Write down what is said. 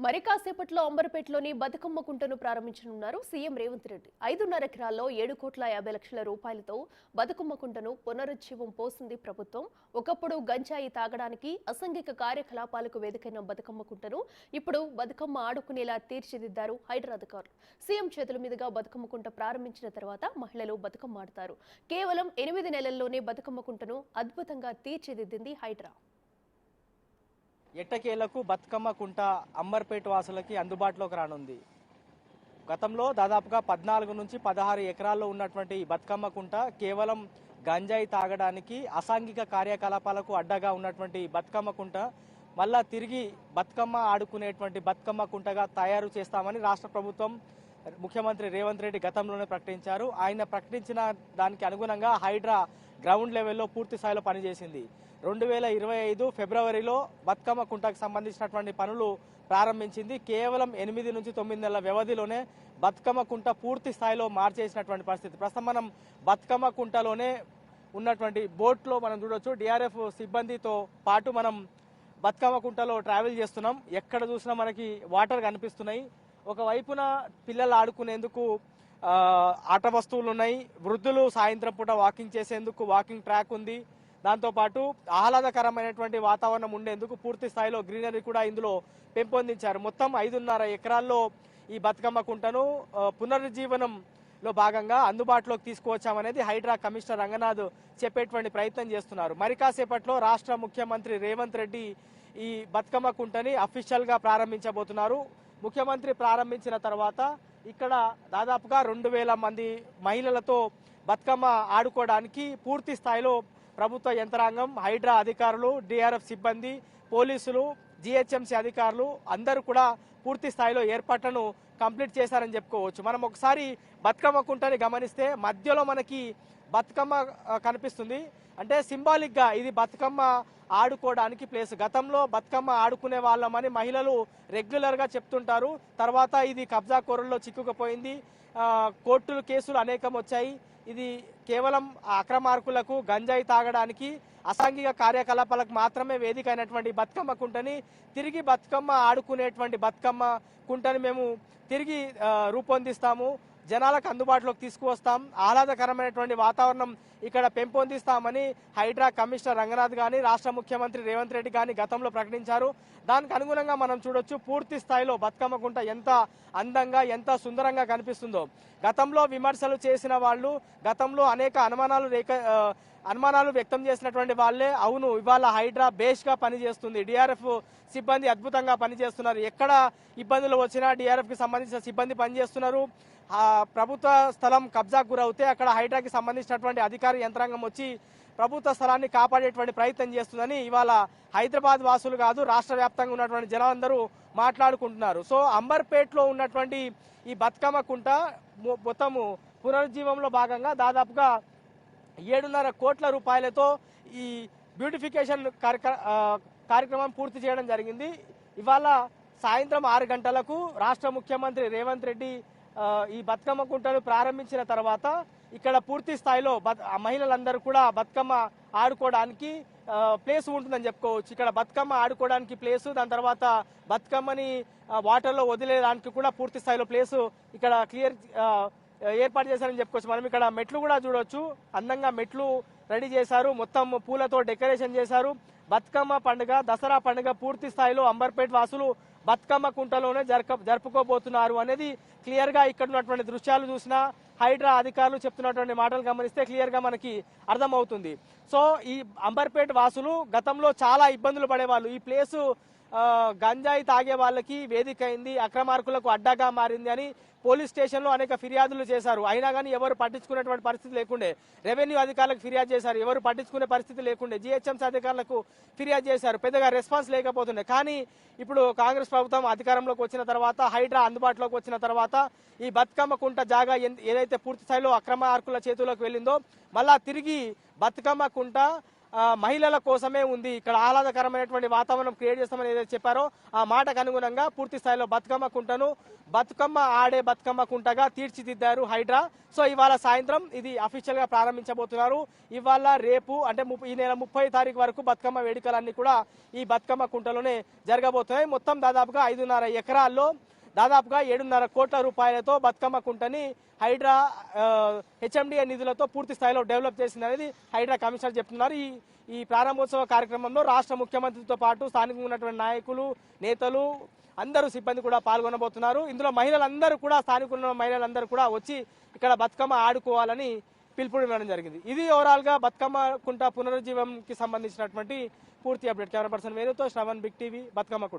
మరి కాసేపట్లో అంబర్పేటలోని బతుకమ్మ కుంటను ప్రారంభించనున్నారు సీఎం రేవంత్ రెడ్డి. 5.5 ఎకరాల్లో 7,50,00,000 రూపాయలతో బతుకమ్మ కుంటను పునరుజ్జీవం పోసింది ప్రభుత్వం. ఒకప్పుడు గంజాయి తాగడానికి, అసాంఘిక కార్యకలాపాలకు వేదికైన బతుకమ్మ కుంటను ఇప్పుడు బతుకమ్మ ఆడుకునేలా తీర్చిదిద్దారు హైడ్రా అధికారులు. సీఎం చేతుల మీదుగా బతుకమ్మ కుంట ప్రారంభించిన తర్వాత మహిళలు బతుకమ్మ ఆడతారు. కేవలం 8 నెలల్లోనే బతుకమ్మ కుంటను అద్భుతంగా తీర్చిదిద్దింది హైడ్రా. ఎట్టకేలకు బతుకమ్మ కుంట అంబర్పేట వాసులకి అందుబాటులోకి రానుంది. గతంలో దాదాపుగా 14 నుంచి 16 ఎకరాల్లో ఉన్నటువంటి ఈ బతుకమ్మ కుంట కేవలం గంజాయి తాగడానికి, అసాంఘిక కార్యకలాపాలకు అడ్డగా ఉన్నటువంటి బతుకమ్మ కుంట మళ్ళా తిరిగి బతుకమ్మ ఆడుకునేటువంటి బతుకమ్మ కుంటగా తయారు చేస్తామని రాష్ట్ర ప్రభుత్వం ముఖ్యమంత్రి రేవంత్ రెడ్డి గతంలోనే ప్రకటించారు. ఆయన ప్రకటించిన దానికి అనుగుణంగా హైడ్రా గ్రౌండ్ లెవెల్లో పూర్తి స్థాయిలో పనిచేసింది. 2025 ఫిబ్రవరిలో బతుకమ్మ కుంటకు సంబంధించినటువంటి పనులు ప్రారంభించింది. కేవలం 8 నుంచి 9 నెలల వ్యవధిలోనే బతుకమ్మ కుంట పూర్తి స్థాయిలో మార్చేసినటువంటి పరిస్థితి. ప్రస్తుతం మనం బతుకమ్మ కుంటలోనే ఉన్నటువంటి బోట్లో మనం చూడొచ్చు. డిఆర్ఎఫ్ సిబ్బందితో పాటు మనం బతుకమ్మ కుంటలో ట్రావెల్ చేస్తున్నాం. ఎక్కడ చూసినా మనకి వాటర్ కనిపిస్తున్నాయి. ఒకవైపున పిల్లలు ఆడుకునేందుకు ఆట వస్తువులు ఉన్నాయి. వృద్ధులు సాయంత్రం పూట వాకింగ్ చేసేందుకు వాకింగ్ ట్రాక్ ఉంది. దాంతోపాటు ఆహ్లాదకరమైనటువంటి వాతావరణం ఉండేందుకు పూర్తి స్థాయిలో గ్రీనరీ కూడా ఇందులో పెంపొందించారు. మొత్తం 5.5 ఎకరాల్లో ఈ బతుకమ్మ కుంటను పునరుజ్జీవనంలో భాగంగా అందుబాటులోకి తీసుకువచ్చామనేది హైడ్రా కమిషనర్ రంగనాథ్ చెప్పేటువంటి ప్రయత్నం చేస్తున్నారు. మరి కాసేపట్లో రాష్ట్ర ముఖ్యమంత్రి రేవంత్ రెడ్డి ఈ బతుకమ్మ కుంటని అఫీషియల్ గా ప్రారంభించబోతున్నారు. ముఖ్యమంత్రి ప్రారంభించిన తర్వాత ఇక్కడ దాదాపుగా 2,000 మంది మహిళలతో బతుకమ్మ ఆడుకోవడానికి పూర్తి స్థాయిలో ప్రభుత్వ యంత్రాంగం, హైడ్రా అధికారులు, డిఆర్ఎఫ్ సిబ్బంది, పోలీసులు, జిహెచ్ఎంసీ అధికారులు అందరూ కూడా పూర్తి స్థాయిలో ఏర్పాట్లను కంప్లీట్ చేశారని చెప్పుకోవచ్చు. మనం ఒకసారి బతుకమ్మ కుంటని గమనిస్తే మధ్యలో మనకి బతుకమ్మ కనిపిస్తుంది. అంటే సింబాలిక్ గా ఇది బతుకమ్మ ఆడుకోవడానికి ప్లేస్. గతంలో బతుకమ్మ ఆడుకునే వాళ్ళమని మహిళలు రెగ్యులర్ గా చెప్తుంటారు. తర్వాత ఇది కబ్జా కోరల్లో చిక్కుకుపోయింది. కోర్టులు కేసులు అనేకం వచ్చాయి. ఇది కేవలం అక్రమార్కులకు, గంజాయి తాగడానికి, అసాంఘిక కార్యకలాపాలకు మాత్రమే వేదిక అయినటువంటి బతుకమ్మ కుంటని తిరిగి బతుకమ్మ ఆడుకునేటువంటి బతుకమ్మ కుంటని మేము తిరిగి రూపొందిస్తాము. జనాలకు అందుబాటులోకి తీసుకువస్తాం. ఆహ్లాదకరమైనటువంటి వాతావరణం ఇక్కడ పెంపొందిస్తామని హైడ్రా కమిషనర్ రంగనాథ్ గాని, రాష్ట్ర ముఖ్యమంత్రి రేవంత్ రెడ్డి గాని గతంలో ప్రకటించారు. దానికి అనుగుణంగా మనం చూడొచ్చు పూర్తి స్థాయిలో బతుకమ్మ కుంట ఎంత అందంగా, ఎంత సుందరంగా కనిపిస్తుందో. గతంలో విమర్శలు చేసిన వాళ్ళు, గతంలో అనేక అనుమానాలు వ్యక్తం చేసినటువంటి వాళ్ళే అవును ఇవాళ హైడ్రా బేస్ గా పనిచేస్తుంది, డిఆర్ఎఫ్ సిబ్బంది అద్భుతంగా పనిచేస్తున్నారు, ఎక్కడ ఇబ్బందులు వచ్చినా డిఆర్ఎఫ్ కి సంబంధించిన సిబ్బంది పనిచేస్తున్నారు. ప్రభుత్వ స్థలం కబ్జాకు గురవుతే అక్కడ హైడ్రాకి సంబంధించినటువంటి అధికార యంత్రాంగం వచ్చి ప్రభుత్వ స్థలాన్ని కాపాడేటువంటి ప్రయత్నం చేస్తుందని ఇవాళ హైదరాబాద్ వాసులు కాదు, రాష్ట్ర వ్యాప్తంగా ఉన్నటువంటి జనాలందరూ మాట్లాడుకుంటున్నారు. సో అంబర్పేటలో ఉన్నటువంటి ఈ బతుకమ్మ కుంట మొత్తము పునరుజ్జీవంలో భాగంగా దాదాపుగా 7.5 కోట్ల రూపాయలతో ఈ బ్యూటిఫికేషన్ కార్యక్రమం పూర్తి చేయడం జరిగింది. ఇవాళ సాయంత్రం 6 గంటలకు రాష్ట్ర ముఖ్యమంత్రి రేవంత్ రెడ్డి ఈ బతుకమ్మ కుంటను ప్రారంభించిన తర్వాత ఇక్కడ పూర్తి స్థాయిలో మహిళలందరూ కూడా బతుకమ్మ ఆడుకోవడానికి ప్లేస్ ఉంటుందని చెప్పుకోవచ్చు. ఇక్కడ బతుకమ్మ ఆడుకోవడానికి ప్లేసు, దాని తర్వాత బతుకమ్మని వాటర్లో వదిలేయడానికి కూడా పూర్తి స్థాయిలో ప్లేసు ఇక్కడ క్లియర్ ఏర్పాటు చేశారని చెప్పుకోవచ్చు. మనం ఇక్కడ మెట్లు కూడా చూడొచ్చు. అందంగా మెట్లు రెడీ చేశారు. మొత్తం పూలతో డెకరేషన్ చేశారు. బతుకమ్మ పండుగ, దసరా పండుగ పూర్తి స్థాయిలో అంబర్పేట వాసులు బతుకమ్మ కుంటలోనే జరుపుకోబోతున్నారు అనేది క్లియర్ గా ఇక్కడ ఉన్నటువంటి దృశ్యాలు చూసినా, హైడ్రా అధికారులు చెప్తున్నటువంటి మాటలు గమనిస్తే క్లియర్ గా మనకి అర్థమవుతుంది. సో ఈ అంబర్పేట వాసులు గతంలో చాలా ఇబ్బందులు పడేవాళ్ళు. ఈ ప్లేసు గంజాయి తాగే వాళ్ళకి వేదిక అయింది, అక్రమార్కులకు అడ్డాగా మారింది అని పోలీస్ స్టేషన్లో అనేక ఫిర్యాదులు చేశారు. అయినా కానీ ఎవరు పట్టించుకునేటువంటి పరిస్థితి లేకుండే. రెవెన్యూ అధికారులకు ఫిర్యాదు చేశారు, ఎవరు పట్టించుకునే పరిస్థితి లేకుండే. జిహెచ్ఎంసీ అధికారులకు ఫిర్యాదు చేశారు, పెద్దగా రెస్పాన్స్ లేకపోతుండే. కానీ ఇప్పుడు కాంగ్రెస్ ప్రభుత్వం అధికారంలోకి వచ్చిన తర్వాత, హైడ్రా అందుబాటులోకి వచ్చిన తర్వాత ఈ బతుకమ్మ కుంట జాగా ఏదైతే పూర్తి స్థాయిలో అక్రమార్కుల చేతుల్లోకి వెళ్ళిందో మళ్ళా తిరిగి బతుకమ్మ కుంట మహిళల కోసమే ఉంది, ఇక్కడ ఆహ్లాదకరమైనటువంటి వాతావరణం క్రియేట్ చేస్తామని ఏదైతే చెప్పారో ఆ మాటకు అనుగుణంగా పూర్తి స్థాయిలో బతుకమ్మ కుంటను బతుకమ్మ ఆడే బతుకమ్మ కుంటగా తీర్చిదిద్దారు హైడ్రా. సో ఇవాళ సాయంత్రం ఇది అఫీషియల్ గా ప్రారంభించబోతున్నారు. ఇవాళ రేపు అంటే ఈ నెల 30 తారీఖు వరకు బతుకమ్మ వేడుకలన్నీ కూడా ఈ బతుకమ్మ కుంటలోనే జరగబోతున్నాయి. మొత్తం దాదాపుగా 5.5 ఎకరాల్లో దాదాపుగా 7.5 కోట్ల రూపాయలతో బతుకమ్మ కుంటని హైడ్రా హెచ్ఎండిఏ నిధులతో పూర్తి స్థాయిలో డెవలప్ చేసిందనేది హైడ్రా కమిషనర్ చెప్తున్నారు. ఈ ప్రారంభోత్సవ కార్యక్రమంలో రాష్ట్ర ముఖ్యమంత్రితో పాటు స్థానికంగా ఉన్నటువంటి నాయకులు, నేతలు, అందరూ సిబ్బంది కూడా పాల్గొనబోతున్నారు. ఇందులో మహిళలందరూ కూడా స్థానికుల మహిళలందరూ కూడా వచ్చి ఇక్కడ బతుకమ్మ ఆడుకోవాలని పిలుపునివ్వడం జరిగింది. ఇది ఓవరాల్ గా బతుకమ్మ కుంట పునరుజ్జీవంకి సంబంధించినటువంటి పూర్తి అప్డేట్. కెమెరా పర్సన్ వేణుతో శ్రవణ్, బిగ్ టీవీ, బతుకమ్మ కుంట.